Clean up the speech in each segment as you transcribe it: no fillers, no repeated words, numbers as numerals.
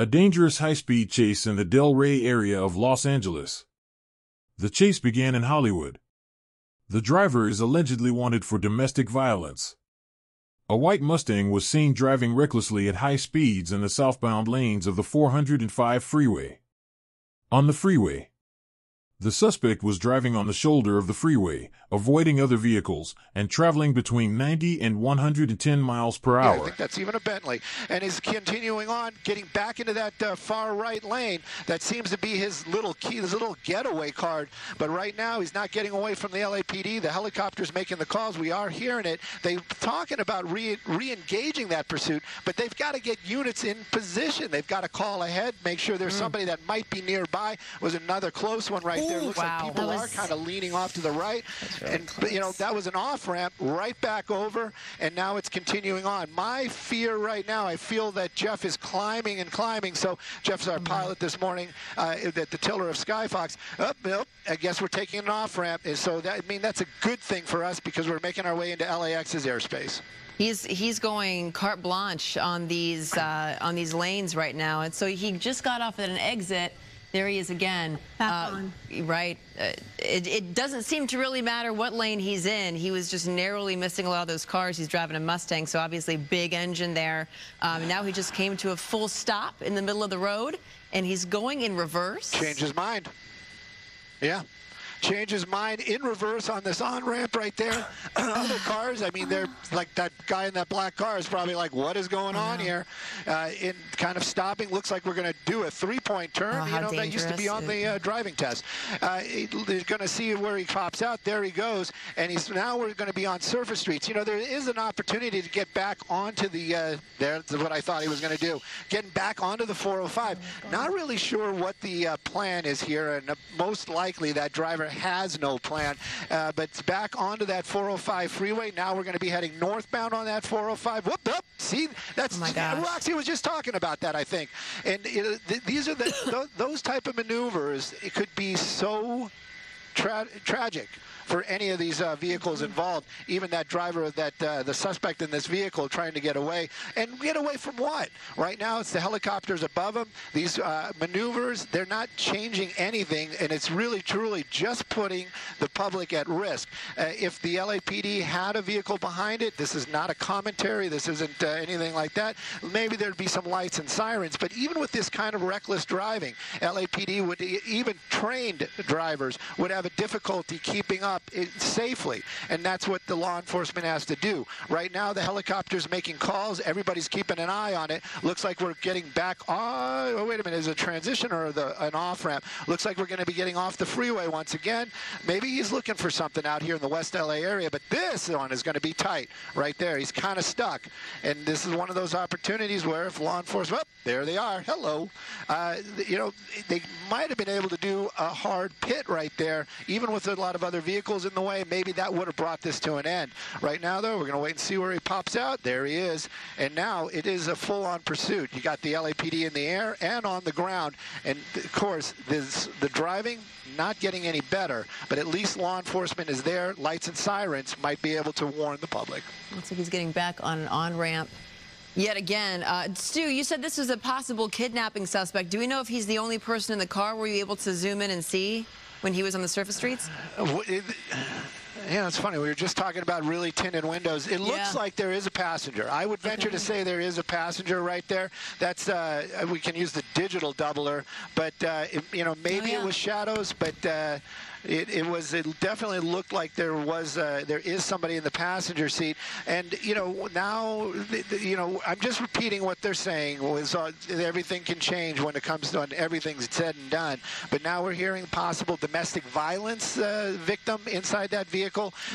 A dangerous high-speed chase in the Del Rey area of Los Angeles. The chase began in Hollywood. The driver is allegedly wanted for domestic violence. A white Mustang was seen driving recklessly at high speeds in the southbound lanes of the 405 freeway. On the freeway, the suspect was driving on the shoulder of the freeway, avoiding other vehicles, and traveling between 90 and 110 miles per hour. Yeah, I think that's even a Bentley. And he's continuing on, getting back into that far right lane. That seems to be his little key, his little getaway card. But right now, he's not getting away from the LAPD. The helicopter's making the calls. We are hearing it. They're talking about re-engaging that pursuit, but they've got to get units in position. They've got to call ahead, make sure there's somebody that might be nearby. Was another close one right there. Looks like people are kind of leaning off to the right. And, you know, that was an off-ramp right back over, and now it's continuing on. My fear right now, I feel that Jeff is climbing and climbing. So Jeff's our pilot this morning at the tiller of Skyfox. I guess we're taking an off-ramp. So that, I mean, that's a good thing for us because we're making our way into LAX's airspace. He's going carte blanche on these lanes right now, and so he just got off at an exit. There he is again. Back on. Right. It doesn't seem to really matter what lane he's in. He was just narrowly missing a lot of those cars. He's driving a Mustang, so obviously big engine there. Now he just came to a full stop in the middle of the road, and he's going in reverse. Changed his mind. Yeah. Change his mind in reverse on this on-ramp right there. Other cars, I mean, they're like that guy in that black car is probably like, what is going on here? In kind of stopping. Looks like we're going to do a three-point turn. You know, that used to be on the driving test. He's going to see where he pops out. There he goes. And now we're going to be on surface streets. You know, there is an opportunity to get back onto the, there's what I thought he was going to do. Getting back onto the 405. Not really sure what the plan is here. And most likely that driver has no plan, but it's back onto that 405 freeway. Now we're going to be heading northbound on that 405. Whoop, whoop. See, that's Roxy was just talking about that, I think. And these are those type of maneuvers. It could be so tragic for any of these vehicles involved, even that driver, the suspect in this vehicle trying to get away. And get away from what? Right now, it's the helicopters above them. These maneuvers, they're not changing anything, and it's really, truly just putting the public at risk. If the LAPD had a vehicle behind it, this is not a commentary, this isn't anything like that, maybe there'd be some lights and sirens, but even with this kind of reckless driving, LAPD would, even trained drivers, would have a difficulty keeping up safely, and that's what the law enforcement has to do. Right now, the helicopter's making calls. Everybody's keeping an eye on it. Looks like we're getting back. Oh, wait a minute. Is it a transition or an off-ramp? Looks like we're going to be getting off the freeway once again. Maybe he's looking for something out here in the West LA area, but this one is going to be tight right there. He's kind of stuck, and this is one of those opportunities where if law enforcement, there they are. Hello. You know, they might have been able to do a hard pit right there, even with a lot of other vehicles in the way. Maybe that would have brought this to an end. Right now, though, we're going to wait and see where he pops out. There he is. And now it is a full-on pursuit. You got the LAPD in the air and on the ground. And, of course, the driving not getting any better, but at least law enforcement is there. Lights and sirens might be able to warn the public. Looks like he's getting back on an on-ramp. Yet again, Stu, you said this was a possible kidnapping suspect. Do we know if he's the only person in the car? Were you able to zoom in and see when he was on the surface streets? Yeah, it's funny. We were just talking about really tinted windows. It looks like there is a passenger. I would venture to say there is a passenger right there. That's we can use the digital doubler, but you know, maybe it was shadows, but it definitely looked like there is somebody in the passenger seat. And you know, now you know, I'm just repeating what they're saying. Was everything can change when it comes to when everything's said and done. But now we're hearing possible domestic violence victim inside that vehicle.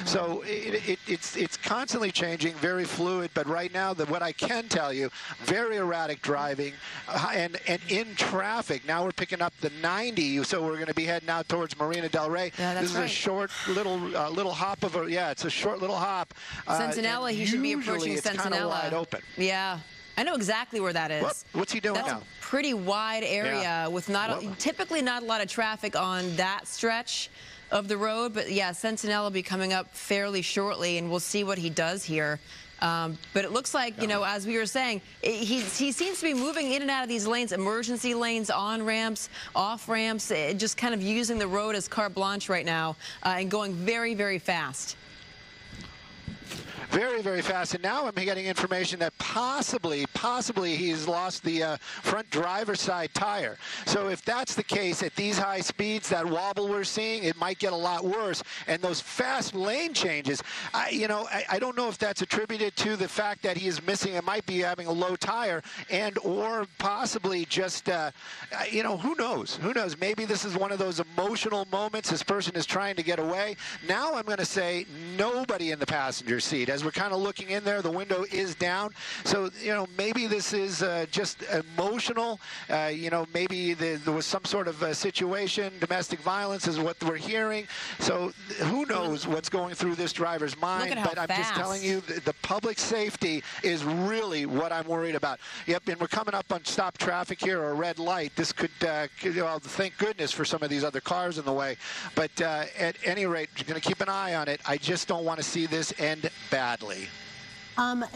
So it's constantly changing, very fluid. But right now, what I can tell you, very erratic driving, and in traffic. Now we're picking up the 90, so we're going to be heading out towards Marina Del Rey. Yeah, this is a short little hop of a it's a short little hop. Sentinella, he should be approaching Sentinella. It's kind of wide open. Yeah. I know exactly where that is. What's he doing now? That's a pretty wide area with typically not a lot of traffic on that stretch of the road, but yeah, Sentinella will be coming up fairly shortly, and we'll see what he does here. But it looks like, you know, as we were saying, he seems to be moving in and out of these lanes, emergency lanes, on ramps, off ramps, just kind of using the road as carte blanche right now and going very, very fast. Very, very fast. And now I'm getting information that possibly he's lost the front driver's side tire. So if that's the case, at these high speeds, that wobble we're seeing, it might get a lot worse. And those fast lane changes, I don't know if that's attributed to the fact that he is missing, it might be having a low tire, and or possibly just, who knows? Who knows? Maybe this is one of those emotional moments. This person is trying to get away. Now I'm going to say nobody in the passenger seat. As we're kind of looking in there, the window is down. So, maybe this is just emotional. Maybe there was some sort of situation. Domestic violence is what we're hearing. So who knows what's going through this driver's mind. But I'm just telling you, the public safety is really what I'm worried about. Yep, and we're coming up on stop traffic here, or a red light. This could, thank goodness for some of these other cars in the way. But at any rate, you're going to keep an eye on it. I just don't want to see this end badly.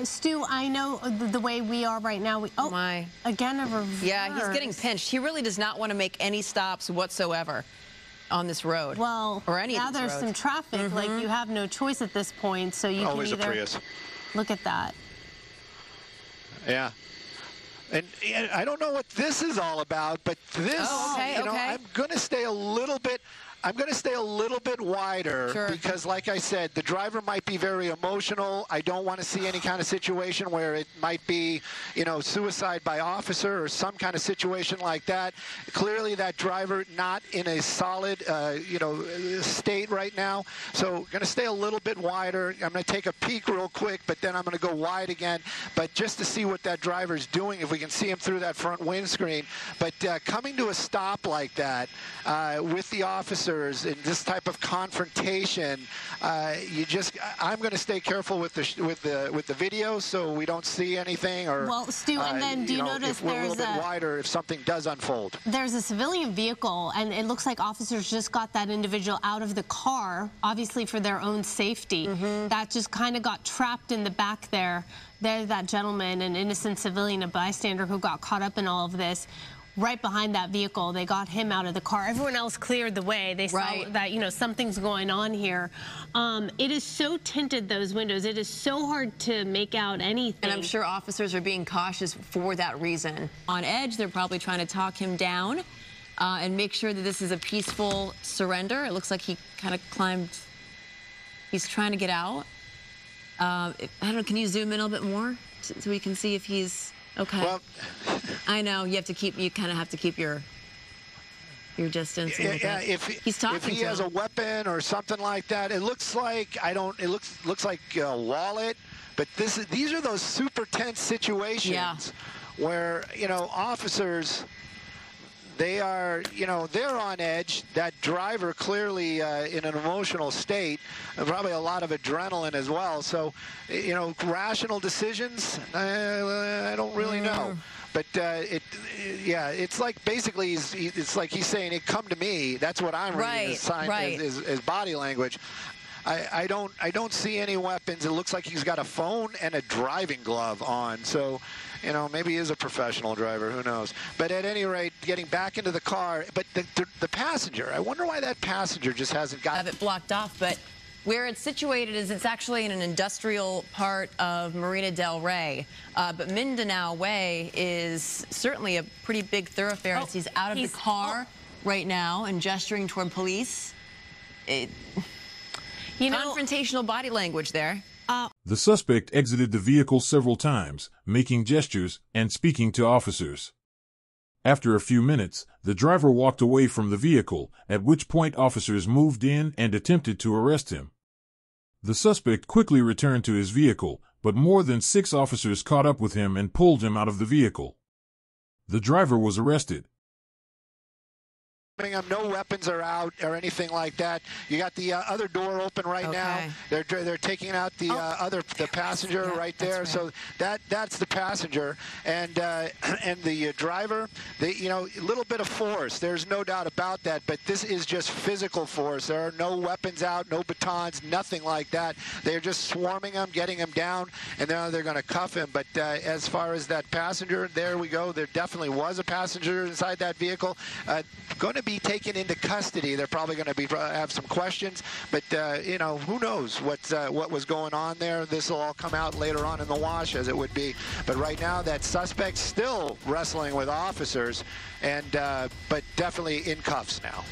Stu, I know the way we are right now. Again, a reverse. Yeah, he's getting pinched. He really does not want to make any stops whatsoever on this road. Well, or any now of these there's roads. some traffic. Like, you have no choice at this point, so you Always can either a Prius. Look at that. Yeah. And I don't know what this is all about, but this, I'm going to stay a little bit. I'm going to stay a little bit wider because, like I said, the driver might be very emotional. I don't want to see any kind of situation where it might be, suicide by officer or some kind of situation like that. Clearly, that driver not in a solid, state right now. So, going to stay a little bit wider. I'm going to take a peek real quick, but then I'm going to go wide again. But just to see what that driver's doing, if we can see him through that front windscreen. But coming to a stop like that with the officer in this type of confrontation, I'm going to stay careful with the video so we don't see anything. Or well, Stu, and then do you notice if we're a little bit wider if something does unfold? There's a civilian vehicle, and it looks like officers just got that individual out of the car, obviously for their own safety. That just kind of got trapped in the back there. There's that gentleman, an innocent civilian, a bystander who got caught up in all of this. Right behind that vehicle, they got him out of the car. Everyone else cleared the way. They saw that, something's going on here. It is so tinted, those windows. It is so hard to make out anything. And I'm sure officers are being cautious for that reason. On edge, they're probably trying to talk him down and make sure that this is a peaceful surrender. It looks like he kind of climbed. He's trying to get out. I don't know, can you zoom in a little bit more so we can see if he's... Okay. Well, I know you kind of have to keep your distance. If he has a weapon or something like that, it looks like looks like a wallet. But these are those super tense situations where officers. They are, they're on edge. That driver clearly in an emotional state, and probably a lot of adrenaline as well. So, rational decisions, I don't really know. But it's like basically it's like he's saying, "Come to me." That's what I'm reading as sign as body language. I don't see any weapons. It looks like he's got a phone and a driving glove on. So, maybe he is a professional driver. Who knows? But at any rate, getting back into the car. But the passenger, I wonder why that passenger just hasn't got it blocked off. But where it's situated is it's actually in an industrial part of Marina del Rey. But Mindanao Way is certainly a pretty big thoroughfare. He's out of the car right now and gesturing toward police. Confrontational body language there. The suspect exited the vehicle several times, making gestures and speaking to officers. After a few minutes, the driver walked away from the vehicle, at which point officers moved in and attempted to arrest him. The suspect quickly returned to his vehicle, but more than 6 officers caught up with him and pulled him out of the vehicle. The driver was arrested. them. No weapons are out or anything like that. You got the other door open right now. They're taking out the the passenger right there. Right. So that's the passenger, and the driver. A little bit of force. There's no doubt about that. But this is just physical force. There are no weapons out, no batons, nothing like that. They're just swarming him, getting him down, and now they're going to cuff him. But as far as that passenger, there we go. There definitely was a passenger inside that vehicle. Going to be taken into custody. They're probably going to have some questions, but who knows what was going on there. This will all come out later on in the wash, as it would be. But right now, that suspect's still wrestling with officers, and but definitely in cuffs now.